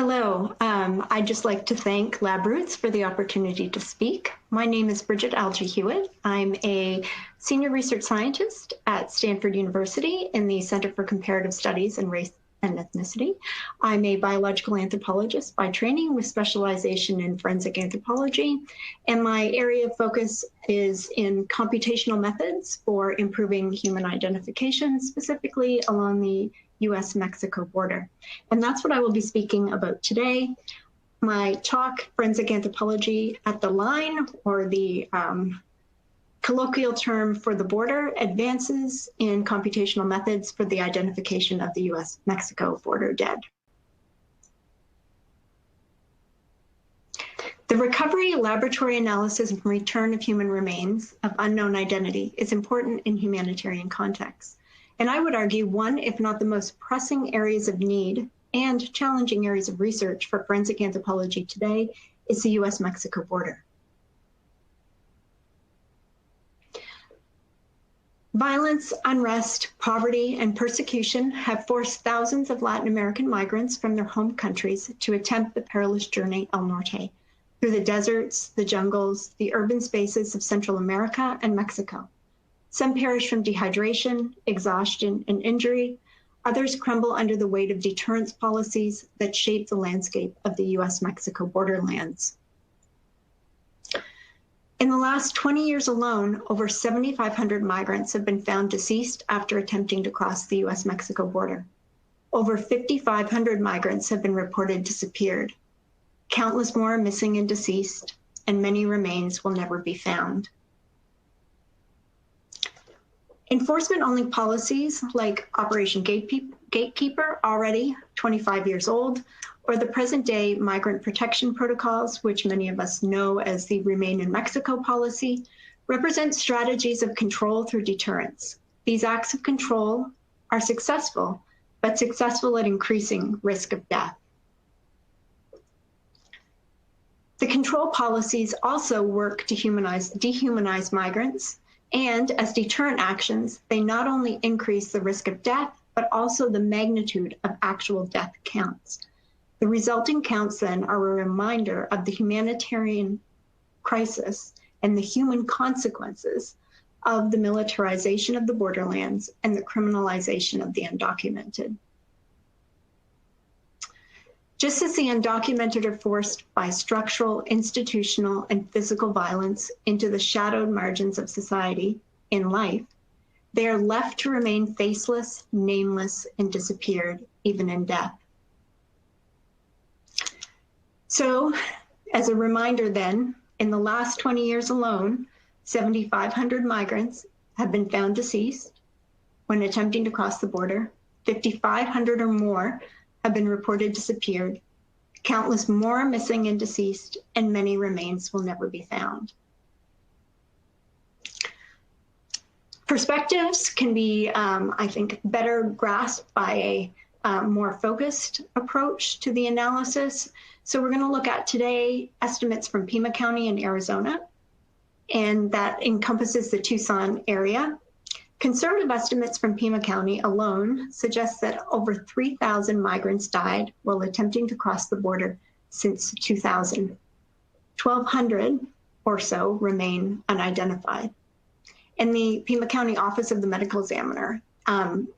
Hello, I'd just like to thank Labroots for the opportunity to speak. My name is Bridget Algee-Hewitt. I'm a senior research scientist at Stanford University in the Center for Comparative Studies in Race and Ethnicity. I'm a biological anthropologist by training with specialization in forensic anthropology, and my area of focus is in computational methods for improving human identification, specifically along the U.S. Mexico border. And that's what I will be speaking about today. My talk, Forensic Anthropology at the Line, or the colloquial term for the border, advances in computational methods for the identification of the U.S. Mexico border dead. The recovery, laboratory analysis, and return of human remains of unknown identity is important in humanitarian contexts. And I would argue one, if not the most pressing areas of need and challenging areas of research for forensic anthropology today is the U.S. Mexico border. Violence, unrest, poverty, and persecution have forced thousands of Latin American migrants from their home countries to attempt the perilous journey al norte, through the deserts, the jungles, the urban spaces of Central America and Mexico. Some perish from dehydration, exhaustion, and injury. Others crumble under the weight of deterrence policies that shape the landscape of the U.S.-Mexico borderlands. In the last 20 years alone, over 7,500 migrants have been found deceased after attempting to cross the U.S.-Mexico border. Over 5,500 migrants have been reported disappeared. Countless more are missing and deceased, and many remains will never be found. Enforcement-only policies like Operation Gatekeeper, already 25 years old, or the present-day migrant protection protocols, which many of us know as the Remain in Mexico policy, represent strategies of control through deterrence. These acts of control are successful, but successful at increasing risk of death. The control policies also work to dehumanize migrants, and as deterrent actions, they not only increase the risk of death, but also the magnitude of actual death counts. The resulting counts then are a reminder of the humanitarian crisis and the human consequences of the militarization of the borderlands and the criminalization of the undocumented. Just as the undocumented are forced by structural, institutional, and physical violence into the shadowed margins of society in life, they are left to remain faceless, nameless, and disappeared, even in death. So, as a reminder then, in the last 20 years alone, 7,500 migrants have been found deceased when attempting to cross the border. 5,500 or more have been reported disappeared. Countless more are missing and deceased, and many remains will never be found. Perspectives can be, I think, better grasped by a more focused approach to the analysis. So we're going to look at today estimates from Pima County in Arizona, and that encompasses the Tucson area. Conservative estimates from Pima County alone suggest that over 3,000 migrants died while attempting to cross the border since 2000. 1,200 or so remain unidentified. And the Pima County Office of the Medical Examiner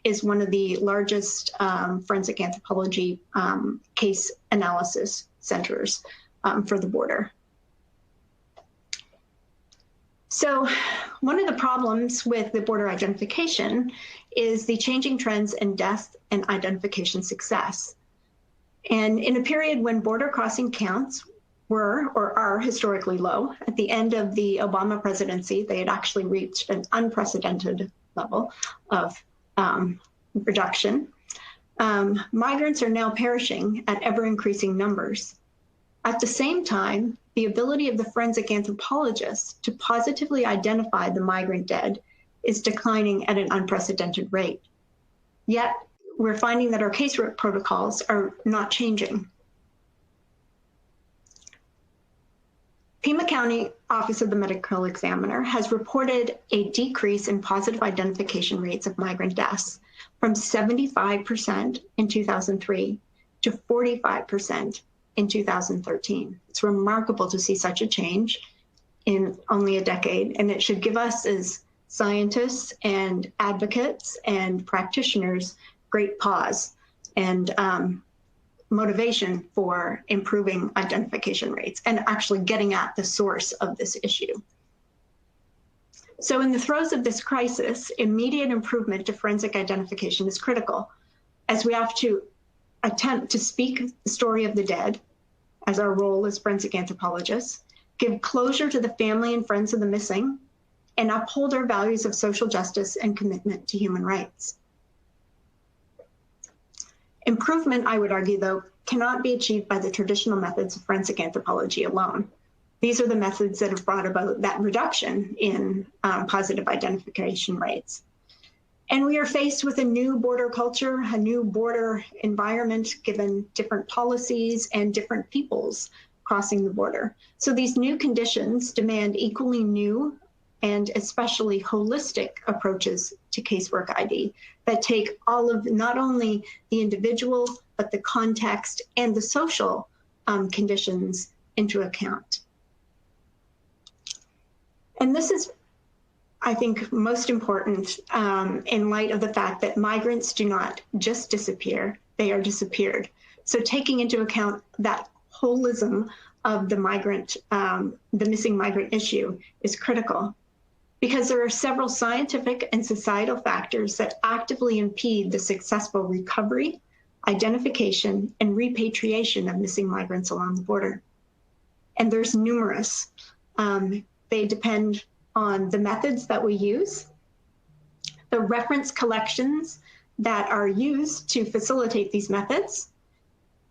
is one of the largest forensic anthropology case analysis centers for the border. So one of the problems with the border identification is the changing trends in death and identification success. And in a period when border crossing counts were or are historically low, at the end of the Obama presidency, they had actually reached an unprecedented level of reduction. Migrants are now perishing at ever-increasing numbers. At the same time, the ability of the forensic anthropologist to positively identify the migrant dead is declining at an unprecedented rate. Yet, we're finding that our casework protocols are not changing. Pima County Office of the Medical Examiner has reported a decrease in positive identification rates of migrant deaths from 75% in 2003 to 45% in 2013. It's remarkable to see such a change in only a decade, and it should give us as scientists and advocates and practitioners great pause and motivation for improving identification rates and actually getting at the source of this issue. So in the throes of this crisis, immediate improvement to forensic identification is critical, as we have to attempt to speak the story of the dead, as our role as forensic anthropologists, give closure to the family and friends of the missing, and uphold our values of social justice and commitment to human rights. Improvement, I would argue, though, cannot be achieved by the traditional methods of forensic anthropology alone. These are the methods that have brought about that reduction in positive identification rates. And we are faced with a new border culture, a new border environment, given different policies and different peoples crossing the border. So these new conditions demand equally new and especially holistic approaches to casework ID that take all of not only the individual, but the context and the social conditions into account. And this is, I think, most important in light of the fact that migrants do not just disappear, they are disappeared. So taking into account that holism of the migrant, the missing migrant issue is critical, because there are several scientific and societal factors that actively impede the successful recovery, identification, and repatriation of missing migrants along the border. And there's numerous. They depend on the methods that we use, the reference collections that are used to facilitate these methods,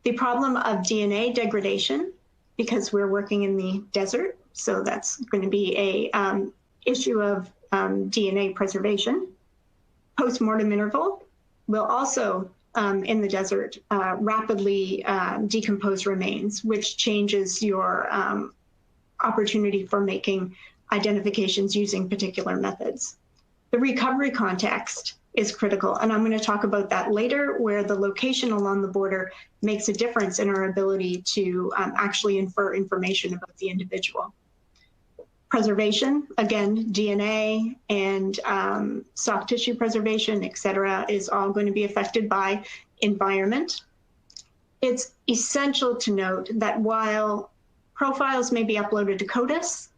the problem of DNA degradation, because we're working in the desert, so that's going to be a issue of DNA preservation. Post-mortem interval will also, in the desert, rapidly decompose remains, which changes your opportunity for making identifications using particular methods. The recovery context is critical, and I'm going to talk about that later, where the location along the border makes a difference in our ability to actually infer information about the individual. Preservation, again, DNA and soft tissue preservation, et cetera, is all going to be affected by environment. It's essential to note that while profiles may be uploaded to CODIS,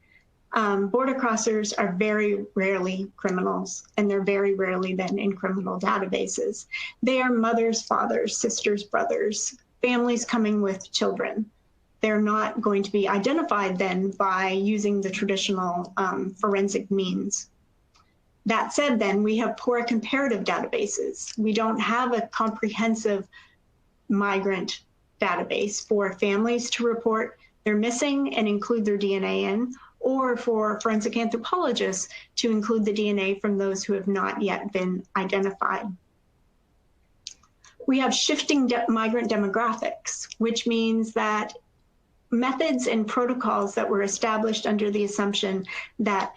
border crossers are very rarely criminals, and they're very rarely then in criminal databases. They are mothers, fathers, sisters, brothers, families coming with children. They're not going to be identified then by using the traditional forensic means. That said, then, we have poor comparative databases. We don't have a comprehensive migrant database for families to report they're missing and include their DNA in, or for forensic anthropologists to include the DNA from those who have not yet been identified. We have shifting migrant demographics, which means that methods and protocols that were established under the assumption that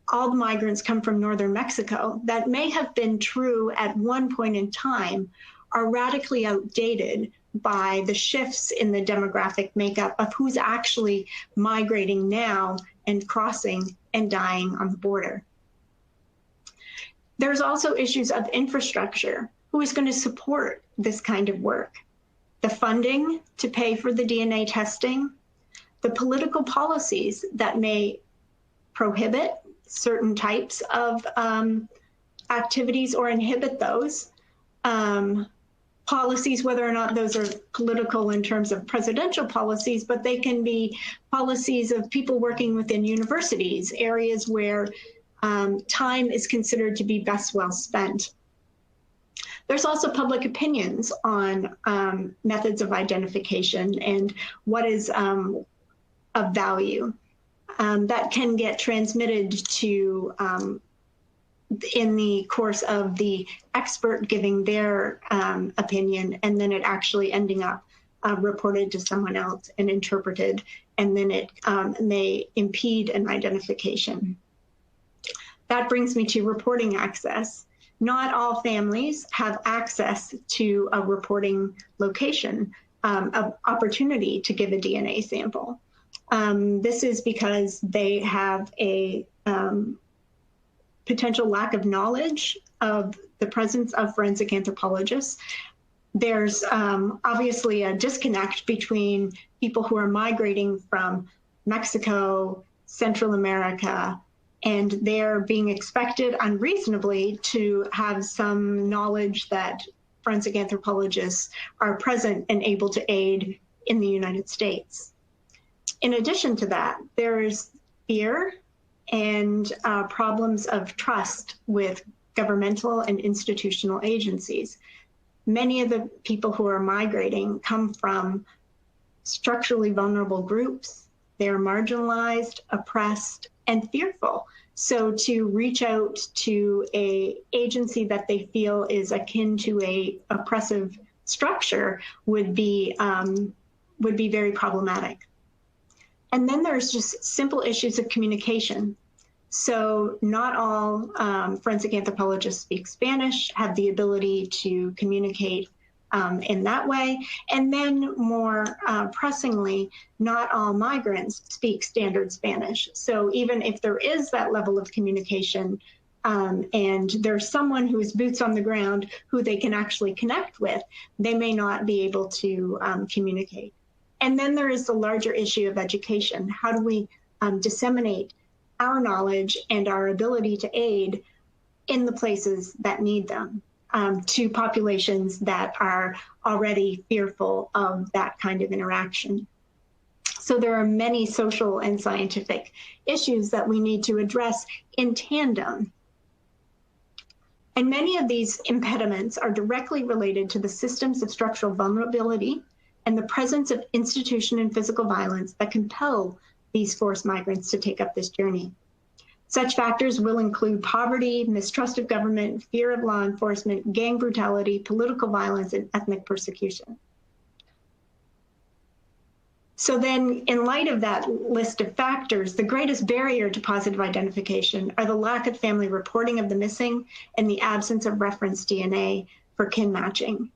all the migrants come from northern Mexico, that may have been true at one point in time, are radically outdated by the shifts in the demographic makeup of who's actually migrating now and crossing and dying on the border. There's also issues of infrastructure. Who is going to support this kind of work? The funding to pay for the DNA testing, the political policies that may prohibit certain types of activities or inhibit those, policies, whether or not those are political in terms of presidential policies, but they can be policies of people working within universities, areas where time is considered to be best well spent. There's also public opinions on methods of identification and what is of value that can get transmitted to in the course of the expert giving their opinion, and then it actually ending up reported to someone else and interpreted, and then it may impede an identification. That brings me to reporting access. not all families have access to a reporting location, of opportunity to give a DNA sample. This is because they have a potential lack of knowledge of the presence of forensic anthropologists. There's obviously a disconnect between people who are migrating from Mexico, Central America, and they're being expected unreasonably to have some knowledge that forensic anthropologists are present and able to aid in the United States. In addition to that, there's fear and problems of trust with governmental and institutional agencies. Many of the people who are migrating come from structurally vulnerable groups. They're marginalized, oppressed, and fearful. So to reach out to an agency that they feel is akin to a oppressive structure would be very problematic. And then there's just simple issues of communication. So not all forensic anthropologists speak Spanish, have the ability to communicate in that way. And then more pressingly, not all migrants speak standard Spanish. So even if there is that level of communication and there's someone who is boots on the ground who they can actually connect with, they may not be able to communicate. And then there is the larger issue of education. How do we disseminate our knowledge and our ability to aid in the places that need them to populations that are already fearful of that kind of interaction? So there are many social and scientific issues that we need to address in tandem. And many of these impediments are directly related to the systems of structural vulnerability and the presence of institution and physical violence that compel these forced migrants to take up this journey. Such factors will include poverty, mistrust of government, fear of law enforcement, gang brutality, political violence, and ethnic persecution. So then, in light of that list of factors, the greatest barrier to positive identification are the lack of family reporting of the missing and the absence of reference DNA for kin matching.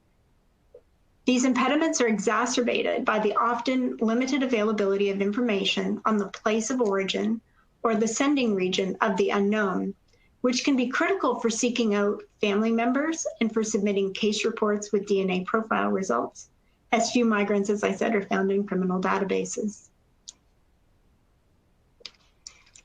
These impediments are exacerbated by the often limited availability of information on the place of origin or the sending region of the unknown, which can be critical for seeking out family members and for submitting case reports with DNA profile results, as few migrants, as I said, are found in criminal databases.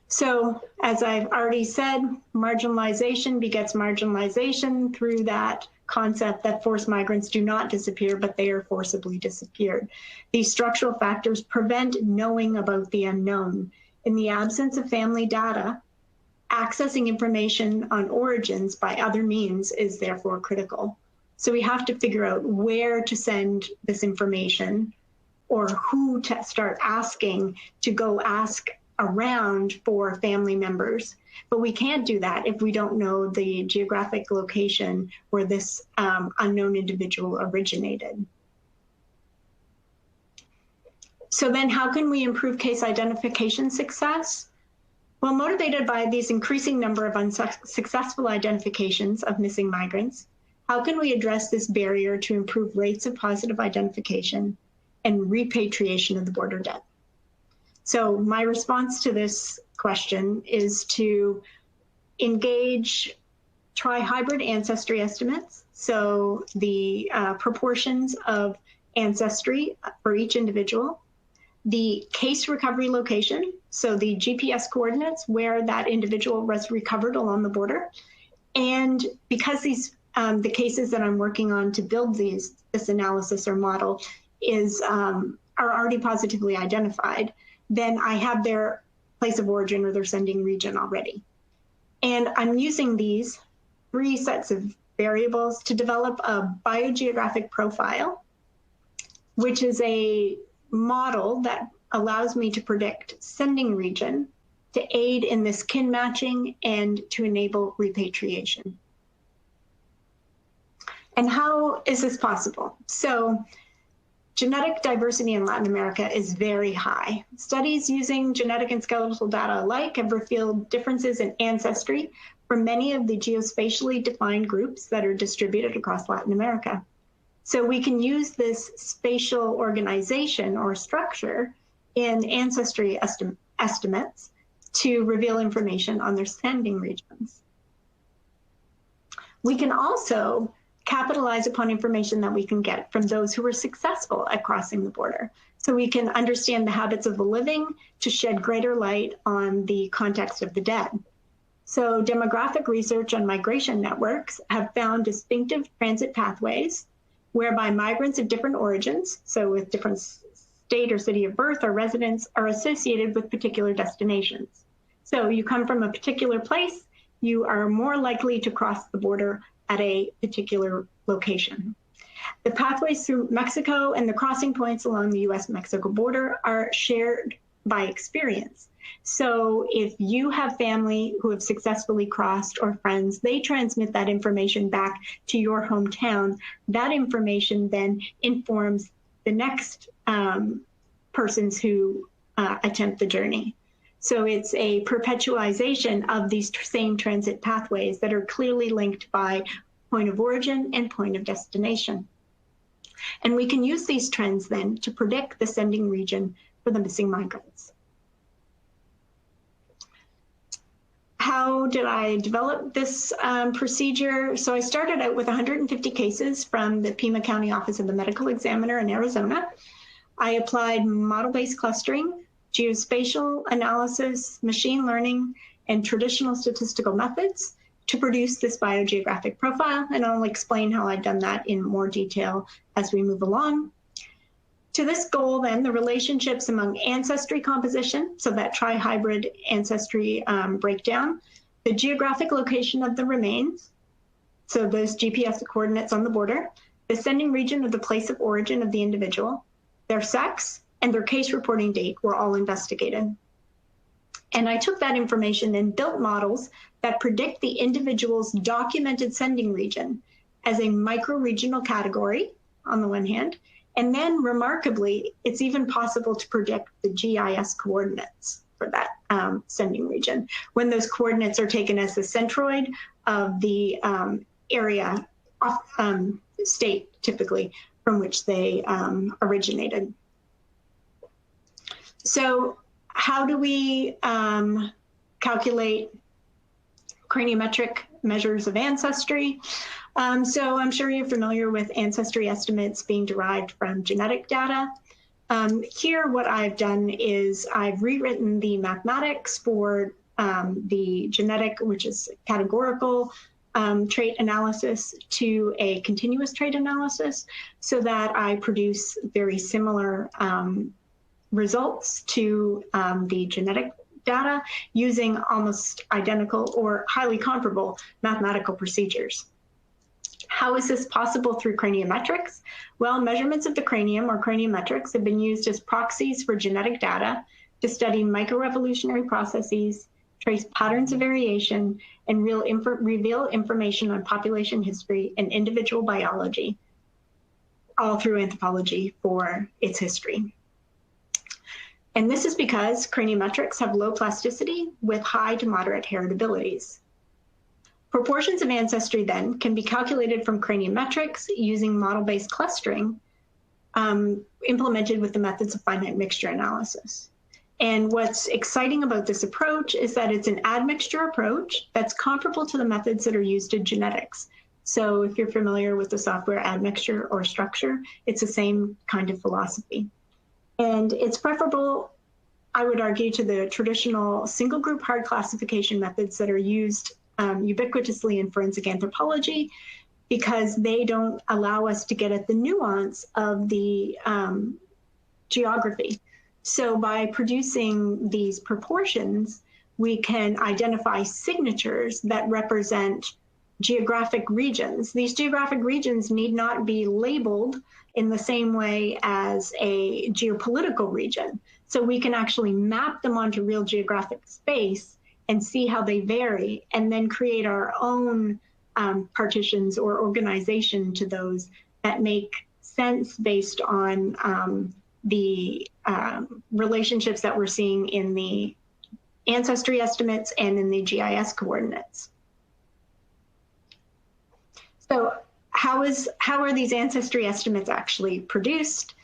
So, as I've already said, marginalization begets marginalization through that concept that forced migrants do not disappear, but they are forcibly disappeared. These structural factors prevent knowing about the unknown. In the absence of family data, accessing information on origins by other means is therefore critical. So we have to figure out where to send this information or who to start asking to go ask around for family members. But we can't do that if we don't know the geographic location where this unknown individual originated. So then how can we improve case identification success? Well, motivated by these increasing number of unsuccessful identifications of missing migrants, how can we address this barrier to improve rates of positive identification and repatriation of the border debt? So my response to this question is to engage, try hybrid ancestry estimates. So the proportions of ancestry for each individual, the case recovery location, so the GPS coordinates where that individual was recovered along the border. And because these the cases that I'm working on to build this analysis or model are already positively identified, then I have their place of origin or their sending region already. And I'm using these 3 sets of variables to develop a biogeographic profile, which is a model that allows me to predict sending region to aid in this kin matching and to enable repatriation. And how is this possible? So genetic diversity in Latin America is very high. Studies using genetic and skeletal data alike have revealed differences in ancestry for many of the geospatially defined groups that are distributed across Latin America. So we can use this spatial organization or structure in ancestry estimates to reveal information on their sending regions. We can also capitalize upon information that we can get from those who were successful at crossing the border. So we can understand the habits of the living to shed greater light on the context of the dead. So demographic research on migration networks have found distinctive transit pathways whereby migrants of different origins, so with different state or city of birth or residence, are associated with particular destinations. So you come from a particular place, you are more likely to cross the border at a particular location. The pathways through Mexico and the crossing points along the U.S. Mexico border are shared by experience. So if you have family who have successfully crossed or friends, they transmit that information back to your hometown. That information then informs the next persons who attempt the journey. So it's a perpetualization of these same transit pathways that are clearly linked by point of origin and point of destination. And we can use these trends then to predict the sending region for the missing migrants. How did I develop this procedure? So I started out with 150 cases from the Pima County Office of the Medical Examiner in Arizona. I applied model-based clustering, geospatial analysis, machine learning, and traditional statistical methods to produce this biogeographic profile, and I'll explain how I've done that in more detail as we move along. To this goal, then, the relationships among ancestry composition, so that tri-hybrid ancestry breakdown, the geographic location of the remains, so those GPS coordinates on the border, the sending region of the place of origin of the individual, their sex, and their case reporting date were all investigated. And I took that information and built models that predict the individual's documented sending region as a micro-regional category, on the one hand, and then remarkably, it's even possible to predict the GIS coordinates for that sending region when those coordinates are taken as the centroid of the area, state typically, from which they originated. So how do we calculate craniometric measures of ancestry? So I'm sure you're familiar with ancestry estimates being derived from genetic data. Here, what I've done is I've rewritten the mathematics for the genetic, which is categorical trait analysis, to a continuous trait analysis so that I produce very similar results to the genetic data using almost identical or highly comparable mathematical procedures. How is this possible through craniometrics? Well, measurements of the cranium or craniometrics have been used as proxies for genetic data to study microevolutionary processes, trace patterns of variation, and reveal information on population history and individual biology, all through anthropology for its history. And this is because craniometrics have low plasticity with high to moderate heritabilities. Proportions of ancestry then can be calculated from craniometrics using model-based clustering implemented with the methods of finite mixture analysis. And what's exciting about this approach is that it's an admixture approach that's comparable to the methods that are used in genetics. So if you're familiar with the software admixture or structure, it's the same kind of philosophy. And it's preferable, I would argue, to the traditional single group hard classification methods that are used ubiquitously in forensic anthropology, because they don't allow us to get at the nuance of the geography. So by producing these proportions, we can identify signatures that represent geographic regions. These geographic regions need not be labeled in the same way as a geopolitical region. So we can actually map them onto real geographic space and see how they vary, and then create our own partitions or organization to those that make sense based on the relationships that we're seeing in the ancestry estimates and in the GIS coordinates. So how are these ancestry estimates actually produced?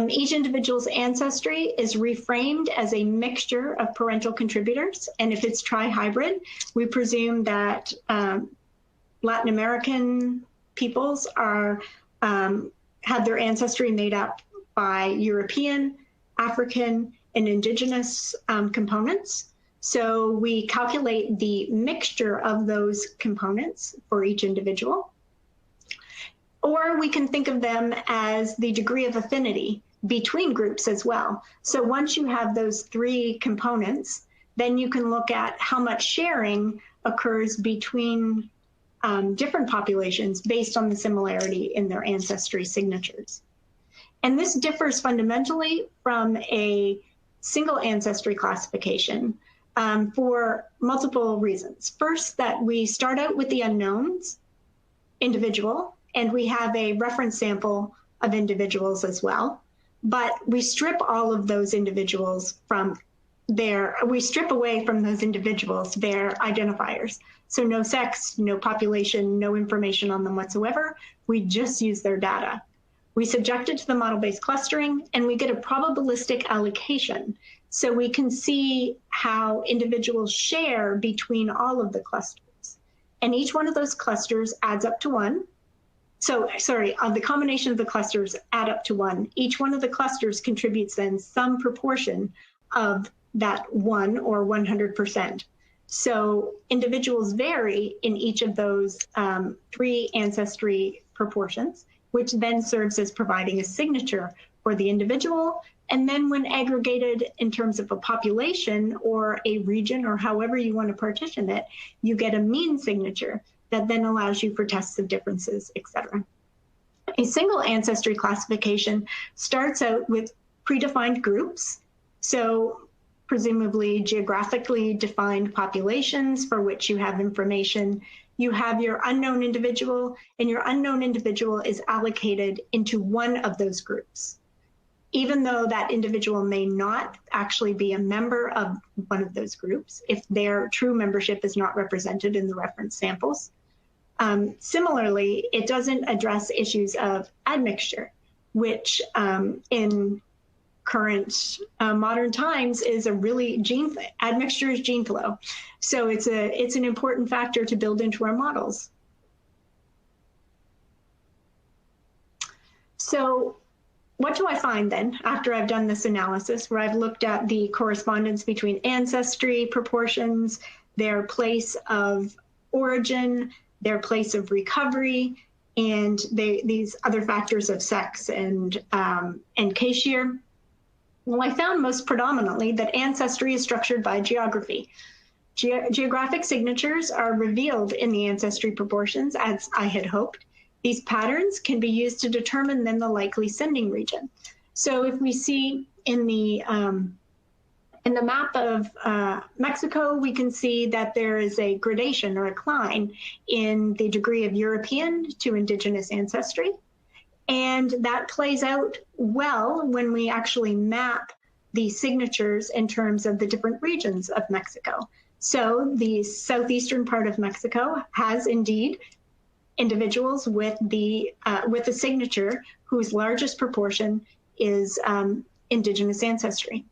Each individual's ancestry is reframed as a mixture of parental contributors. And if it's tri-hybrid, we presume that Latin American peoples are have their ancestry made up by European, African, and indigenous components. So we calculate the mixture of those components for each individual. Or we can think of them as the degree of affinity between groups as well. So once you have those three components, then you can look at how much sharing occurs between different populations based on the similarity in their ancestry signatures. And this differs fundamentally from a single ancestry classification for multiple reasons. First, that we start out with the unknowns individual, and we have a reference sample of individuals as well. But we strip all of those individuals from we strip away from those individuals their identifiers. So no sex, no population, no information on them whatsoever. We just use their data. We subject it to the model-based clustering, and we get a probabilistic allocation. So we can see how individuals share between all of the clusters. And each one of those clusters adds up to 1. So, sorry, the combination of the clusters add up to 1. Each one of the clusters contributes then some proportion of that 1 or 100%. So individuals vary in each of those 3 ancestry proportions, which then serves as providing a signature for the individual. And then when aggregated in terms of a population or a region or however you want to partition it, you get a mean signature that then allows you for tests of differences, etc. A single ancestry classification starts out with predefined groups. So presumably geographically defined populations for which you have information. You have your unknown individual, and your unknown individual is allocated into one of those groups, even though that individual may not actually be a member of one of those groups if their true membership is not represented in the reference samples. Similarly, it doesn't address issues of admixture, which in current modern times is a really admixture is gene flow. So it's an important factor to build into our models. So what do I find then after I've done this analysis where I've looked at the correspondence between ancestry proportions, their place of origin, their place of recovery, and these other factors of sex and case year? Well, I found most predominantly that ancestry is structured by geography. Geographic signatures are revealed in the ancestry proportions, as I had hoped. These patterns can be used to determine then the likely sending region. So if we see in the map of Mexico, we can see that there is a gradation or a climb in the degree of European to indigenous ancestry. And that plays out well when we actually map the signatures in terms of the different regions of Mexico. So the southeastern part of Mexico has indeed individuals with a signature whose largest proportion is indigenous ancestry.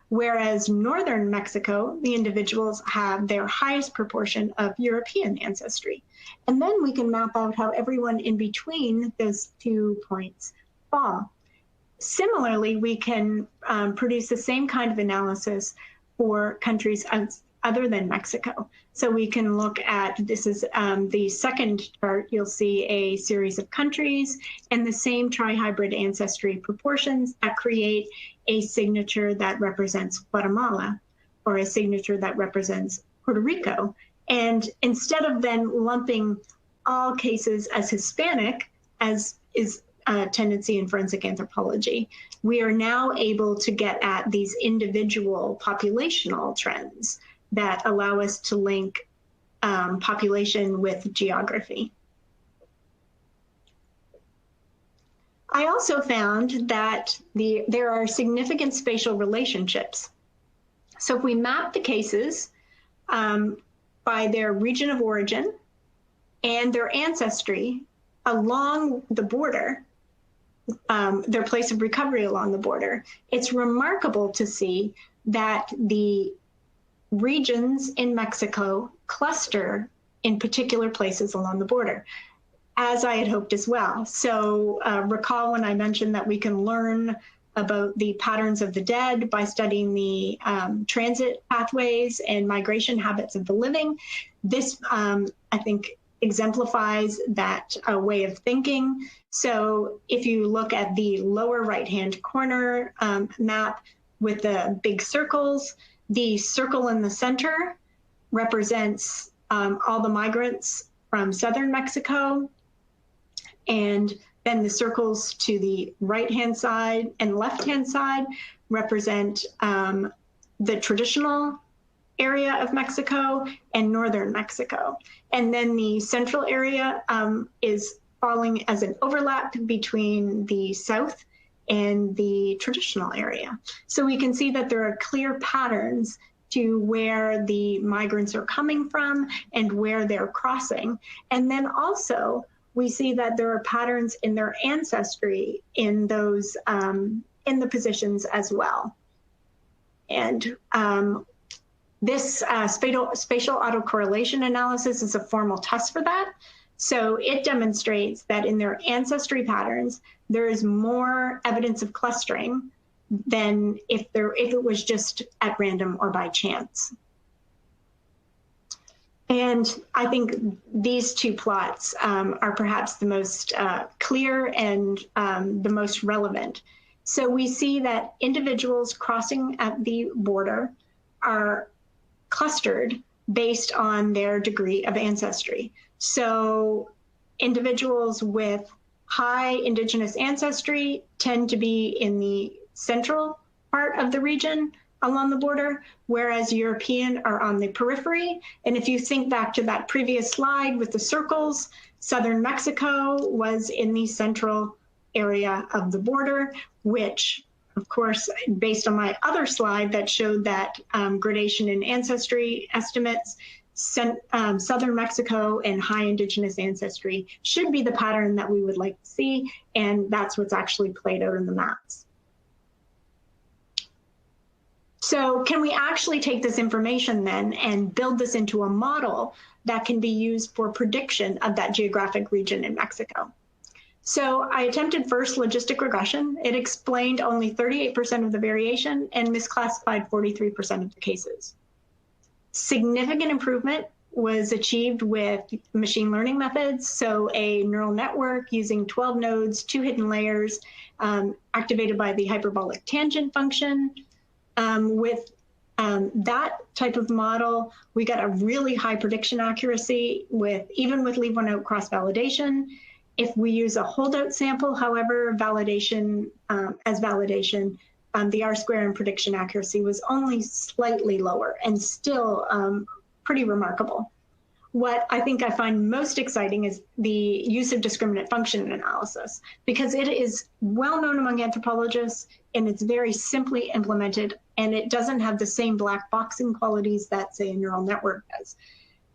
Whereas northern Mexico, the individuals have their highest proportion of European ancestry. And then we can map out how everyone in between those 2 points fall. Similarly, we can produce the same kind of analysis for countries other than Mexico. So we can look at, this is the second chart, you'll see a series of countries and the same tri-hybrid ancestry proportions that create a signature that represents Guatemala or a signature that represents Puerto Rico. And instead of then lumping all cases as Hispanic, as is a tendency in forensic anthropology, we are now able to get at these individual populational trends that allow us to link population with geography. I also found that there are significant spatial relationships. So if we map the cases by their region of origin and their ancestry along the border, their place of recovery along the border, it's remarkable to see that the regions in Mexico cluster in particular places along the border, as I had hoped as well. So recall when I mentioned that we can learn about the patterns of the dead by studying the transit pathways and migration habits of the living. This, I think, exemplifies that way of thinking. So if you look at the lower right-hand corner map with the big circles, the circle in the center represents all the migrants from southern Mexico, and then the circles to the right-hand side and left-hand side represent the traditional area of Mexico and northern Mexico. And then the central area is falling as an overlap between the south and the traditional area. So we can see that there are clear patterns to where the migrants are coming from and where they're crossing. And then also, we see that there are patterns in their ancestry in those in the positions as well. And this spatial autocorrelation analysis is a formal test for that. So it demonstrates that in their ancestry patterns, there is more evidence of clustering than if it was just at random or by chance. And I think these two plots are perhaps the most clear and the most relevant. So we see that individuals crossing at the border are clustered based on their degree of ancestry. So individuals with high indigenous ancestry tend to be in the central part of the region along the border, whereas European are on the periphery. And if you think back to that previous slide with the circles, southern Mexico was in the central area of the border, which, of course, based on my other slide that showed that gradation in ancestry estimates, southern Mexico and high indigenous ancestry should be the pattern that we would like to see, and that's what's actually played out in the maps. So can we actually take this information then and build this into a model that can be used for prediction of that geographic region in Mexico? So I attempted first logistic regression. It explained only 38% of the variation and misclassified 43% of the cases. Significant improvement was achieved with machine learning methods. So a neural network using 12 nodes, 2 hidden layers, activated by the hyperbolic tangent function. With that type of model, we got a really high prediction accuracy even with leave one out cross-validation. If we use a holdout sample, however, validation, the R-square and prediction accuracy was only slightly lower and still pretty remarkable. What I think I find most exciting is the use of discriminant function analysis, because it is well known among anthropologists and it's very simply implemented, and it doesn't have the same black boxing qualities that, say, a neural network does.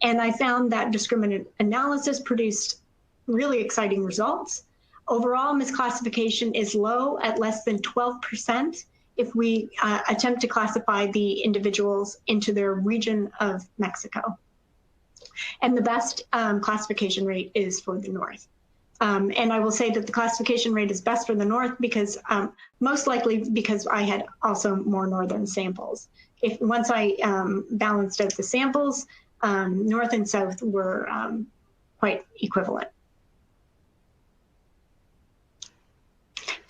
And I found that discriminant analysis produced really exciting results. Overall, misclassification is low at less than 12% if we attempt to classify the individuals into their region of Mexico. And the best classification rate is for the north. And I will say that the classification rate is best for the north because most likely because I had also more northern samples. Once I balanced out the samples, north and south were quite equivalent.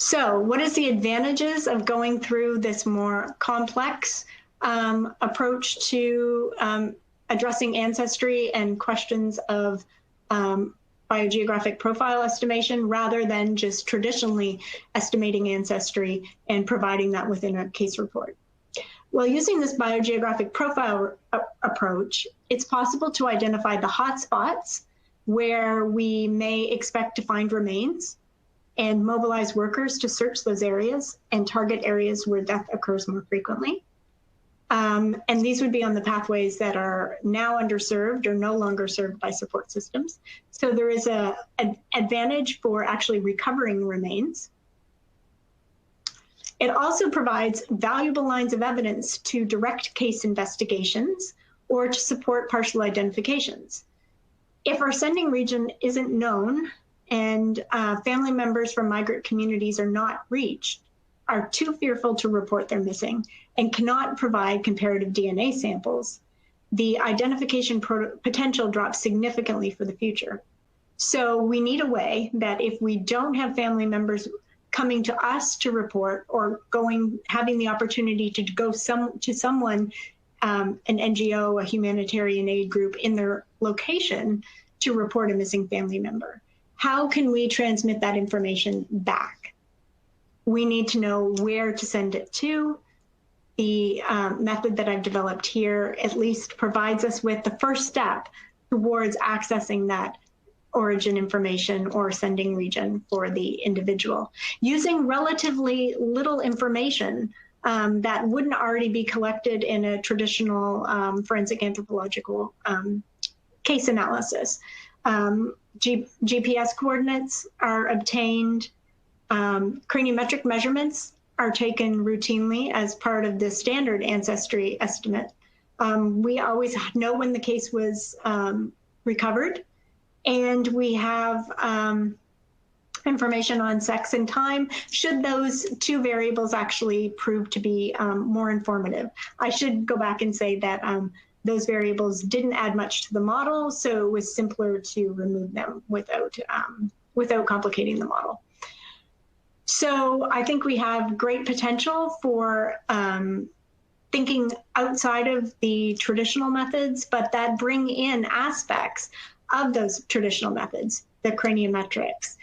So what is the advantages of going through this more complex approach to addressing ancestry and questions of biogeographic profile estimation rather than just traditionally estimating ancestry and providing that within a case report? Well, using this biogeographic profile approach, it's possible to identify the hotspots where we may expect to find remains and mobilize workers to search those areas and target areas where death occurs more frequently. And these would be on the pathways that are now underserved or no longer served by support systems. So there is an advantage for actually recovering remains. It also provides valuable lines of evidence to direct case investigations or to support partial identifications. If our sending region isn't known and family members from migrant communities are not reached, are too fearful to report they're missing, and cannot provide comparative DNA samples, the identification potential drops significantly for the future. So we need a way that if we don't have family members coming to us to report or having the opportunity to go to someone, an NGO, a humanitarian aid group in their location to report a missing family member, how can we transmit that information back? We need to know where to send it to. The method that I've developed here at least provides us with the first step towards accessing that origin information or sending region for the individual, using relatively little information that wouldn't already be collected in a traditional forensic anthropological case analysis. GPS coordinates are obtained. Craniometric measurements are taken routinely as part of the standard ancestry estimate. We always know when the case was recovered, and we have information on sex and time, should those two variables actually prove to be more informative. I should go back and say that those variables didn't add much to the model, so it was simpler to remove them without complicating the model. So I think we have great potential for thinking outside of the traditional methods, but that bring in aspects of those traditional methods, the craniometrics.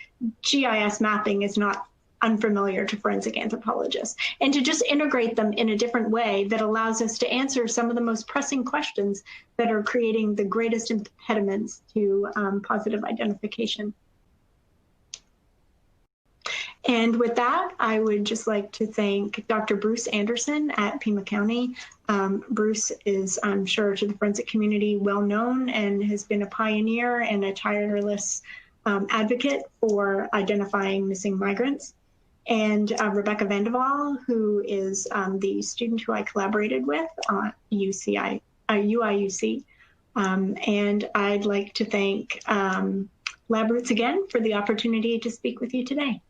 GIS mapping is not unfamiliar to forensic anthropologists, and to just integrate them in a different way that allows us to answer some of the most pressing questions that are creating the greatest impediments to positive identification. And with that, I would just like to thank Dr. Bruce Anderson at Pima County. Bruce is, I'm sure, to the forensic community well known and has been a pioneer and a tireless advocate for identifying missing migrants. And Rebecca Vandeval, who is the student who I collaborated with on UIUC. And I'd like to thank Labroots again for the opportunity to speak with you today.